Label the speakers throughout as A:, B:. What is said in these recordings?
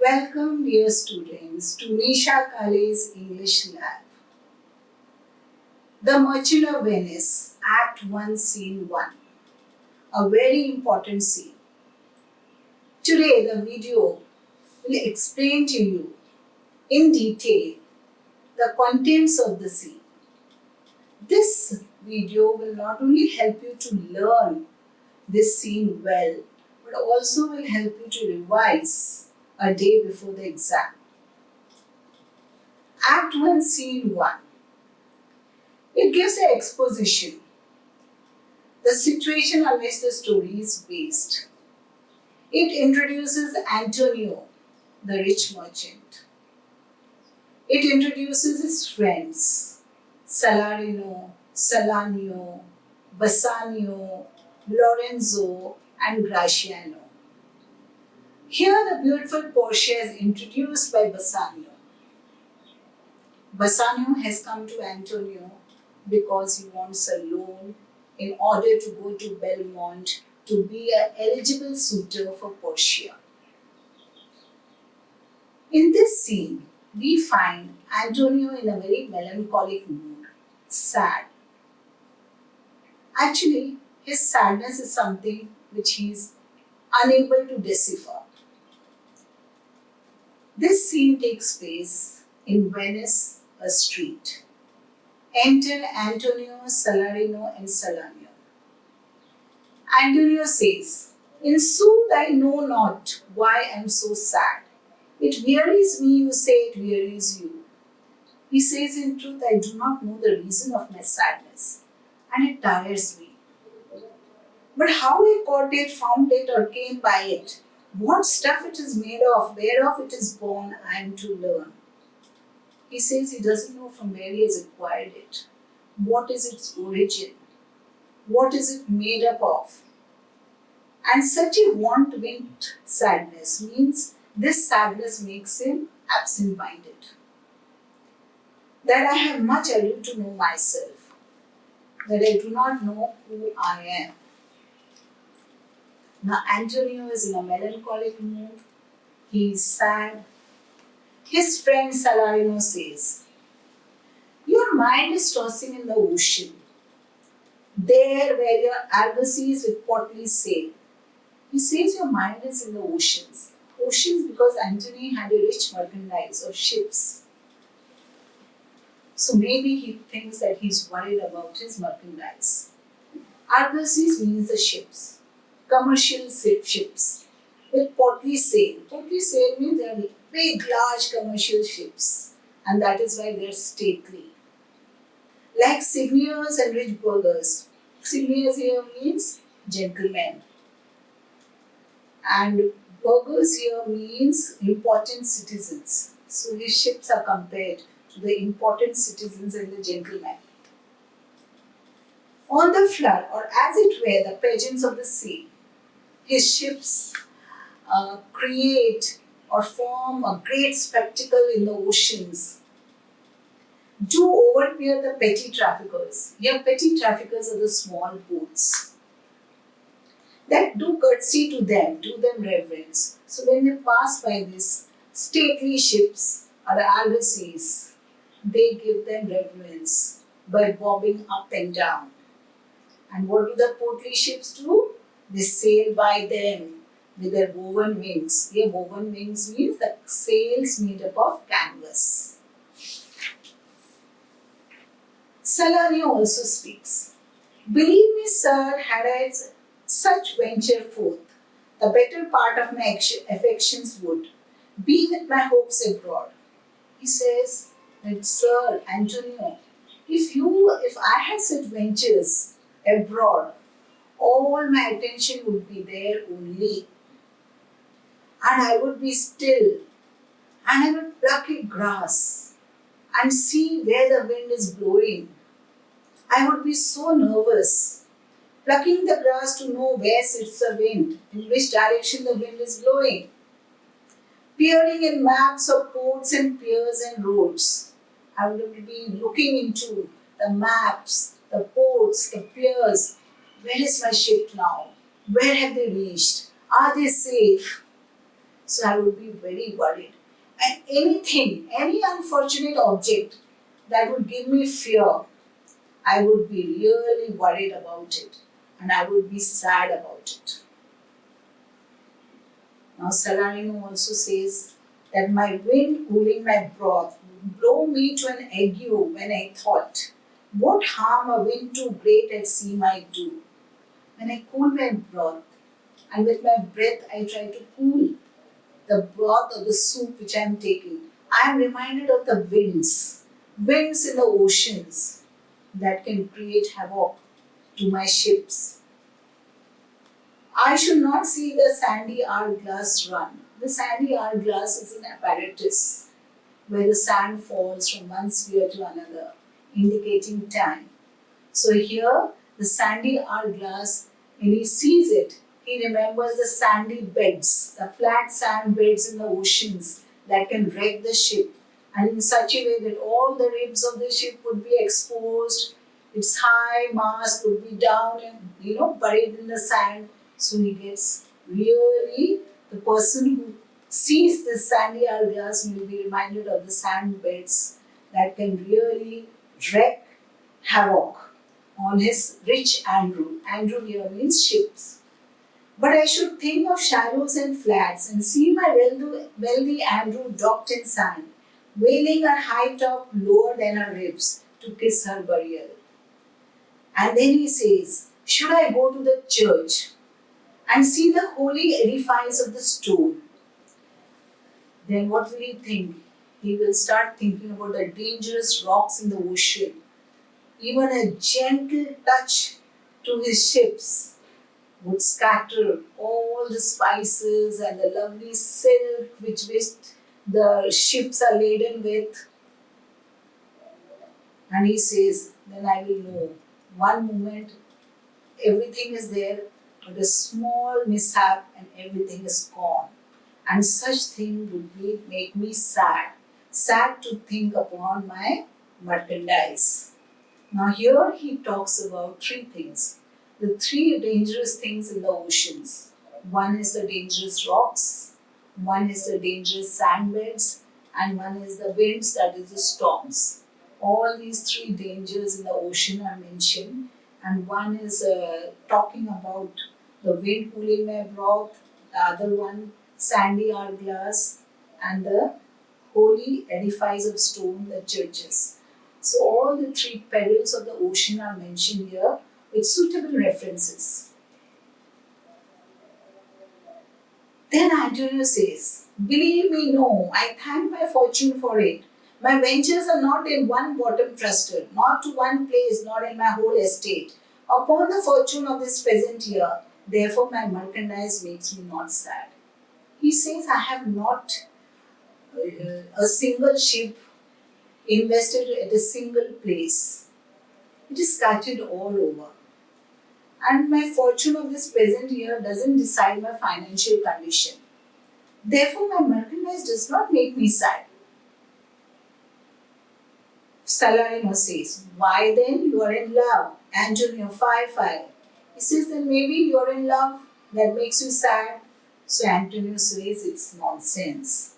A: Welcome, dear students, to Nisha Kale's English Lab. The Merchant of Venice, Act 1, Scene 1. A very important scene. Today, the video will explain to you in detail the contents of the scene. This video will not only help you to learn this scene well, but also will help you to revise a day before the exam. Act 1, Scene 1. It gives the exposition, the situation on which the story is based. It introduces Antonio, the rich merchant. It introduces his friends, Salarino, Salanio, Bassanio, Lorenzo, and Graciano. Here the beautiful Portia is introduced by Bassanio. Bassanio has come to Antonio because he wants a loan in order to go to Belmont to be an eligible suitor for Portia. In this scene, we find Antonio in a very melancholic mood, sad. Actually, his sadness is something which he is unable to decipher. This scene takes place in Venice, a street. Enter Antonio, Salarino, and Salanio. Antonio says, "In sooth, I know not why I am so sad. It wearies me, you say it wearies you." He says, "In truth, I do not know the reason of my sadness, and it tires me. But how I caught it, found it, or came by it, what stuff it is made of, whereof it is born, I am to learn." He says he doesn't know from where he has acquired it. What is its origin? What is it made up of? And such a want-winged sadness means this sadness makes him absent-minded. That I have much ado to know myself, that I do not know who I am. Now Antonio is in a melancholic mood. He is sad. His friend Salarino says, "Your mind is tossing in the ocean, there where your argosies with portly sail." He says your mind is in the oceans. Oceans because Antony had a rich merchandise of ships. So maybe he thinks that he's worried about his merchandise. Argosies means the ships, commercial ships with portly sail. Portly sail means they are big, large commercial ships, and that is why they are stately. Like seigneurs and rich burghers. Seigneurs here means gentlemen, and burghers here means important citizens. So his ships are compared to the important citizens and the gentlemen. On the flood, or as it were, the pageants of the sea, his ships create or form a great spectacle in the oceans. Do overpeer the petty traffickers. Here, petty traffickers are the small boats. That do courtesy to them, do them reverence. So when they pass by these stately ships or argosies, they give them reverence by bobbing up and down. And what do the portly ships do? They sail by them with their woven wings. Here, woven wings means the sails made up of canvas. Salanio also speaks. "Believe me, sir, had I such venture forth, the better part of my affections would be with my hopes abroad." He says that, "Sir Antonio, if I had such ventures abroad, all my attention would be there only. And I would be still, and I would pluck a grass and see where the wind is blowing. I would be so nervous, plucking the grass to know where sits the wind, in which direction the wind is blowing. Peering in maps of ports and piers and roads. I would be looking into the maps, the ports, the piers. Where is my ship now? Where have they reached? Are they safe?" So I would be very worried. And anything, any unfortunate object that would give me fear, I would be really worried about it and I would be sad about it. Now, Salarino also says that my wind cooling my broth would blow me to an ague when I thought, what harm a wind too great at sea might do? When I cool my broth, and with my breath I try to cool the broth of the soup which I am taking, I am reminded of the winds in the oceans that can create havoc to my ships. I should not see the sandy hourglass run. The sandy hourglass is an apparatus where the sand falls from one sphere to another, indicating time. So here, the sandy hourglass, when he sees it, he remembers the sandy beds, the flat sand beds in the oceans that can wreck the ship, and in such a way that all the ribs of the ship would be exposed, its high mast would be down and buried in the sand. So he gets really, the person who sees this sandy hourglass will be reminded of the sand beds that can really wreak havoc on his rich Andrew. Andrew here means ships. But I should think of shallows and flats and see my wealthy Andrew docked in sand, wailing her high top lower than her ribs to kiss her burial. And then he says, should I go to the church and see the holy edifice of the stone? Then what will he think? He will start thinking about the dangerous rocks in the ocean. Even a gentle touch to his ships would scatter all the spices and the lovely silk which the ships are laden with. And he says, then I will know. One moment, everything is there, but a small mishap and everything is gone. And such thing would make me sad. Sad to think upon my merchandise. Now here he talks about three things. The three dangerous things in the oceans. One is the dangerous rocks, one is the dangerous sandbeds, and one is the winds, that is the storms. All these three dangers in the ocean are mentioned, and one is talking about the wind cooling my broth, the other one sandy hourglass, and the holy edifice of stone, the churches. So all the three perils of the ocean are mentioned here with suitable references. Then Antonio says, believe me, no, I thank my fortune for it. My ventures are not in one bottom trusted, not to one place, nor in my whole estate. Upon the fortune of this present year, therefore my merchandise makes me not sad. He says, I have not a single ship invested at a single place. It is scattered all over. And my fortune of this present year doesn't decide my financial condition. Therefore, my merchandise does not make me sad. Salarino says, why then? You are in love. Antonio 5:5. He says, then maybe you are in love, that makes you sad. So Antonio says, it's nonsense.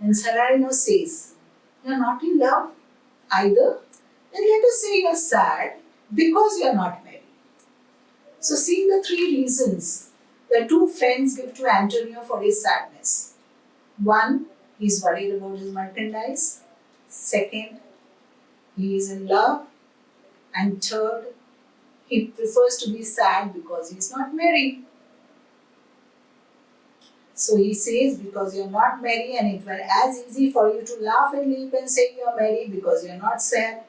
A: And Salarino says, you are not in love either? Then let us say you are sad because you are not married. So see the three reasons the two friends give to Antonio for his sadness. One, he is worried about his merchandise. Second, he is in love. And third, he prefers to be sad because he is not married. So he says, because you are not married, and it were as easy for you to laugh and leap and say you are married because you are not sad.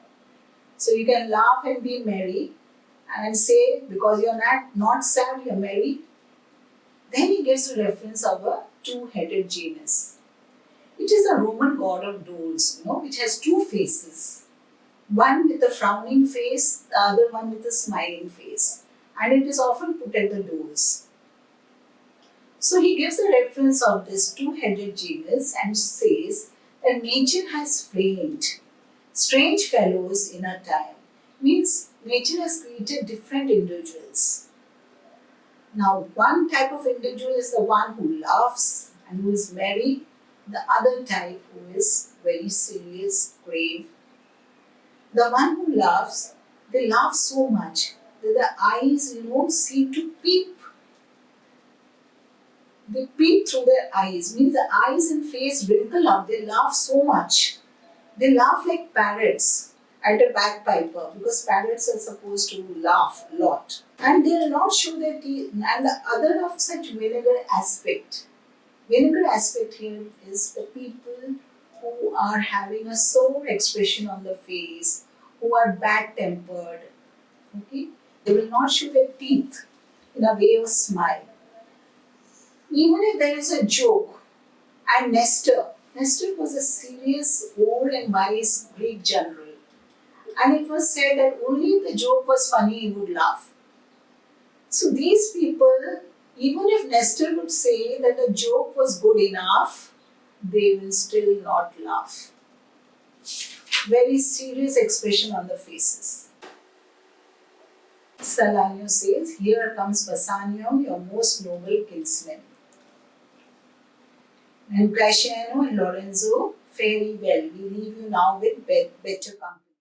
A: So you can laugh and be merry and say, because you are not sad, you are merry. Then he gives a reference of a two-headed genus. It is a Roman god of doors, which has two faces. One with a frowning face, the other one with a smiling face. And it is often put at the doors. So he gives a reference of this two-headed genus and says that nature has framed strange fellows in our time. Means nature has created different individuals. Now, one type of individual is the one who laughs and who is merry, the other type who is very serious, grave. The one who laughs, they laugh so much that the eyes, seem to peep. They peep through their eyes, means the eyes and face wrinkle up. They laugh so much. They laugh like parrots at a bagpiper because parrots are supposed to laugh a lot. And they will not show their teeth. And the other of such vinegar aspect. Vinegar aspect here is the people who are having a sour expression on the face, who are bad tempered. Okay? They will not show their teeth in a way of smile. Even if there is a joke, and Nestor was a serious, old and wise Greek general, and it was said that only if the joke was funny he would laugh. So these people, even if Nestor would say that the joke was good enough, they will still not laugh. Very serious expression on the faces. Salanio says, "Here comes Bassanio, your most noble kinsman." And Graciano and Lorenzo, fare ye well. We leave you now with better company.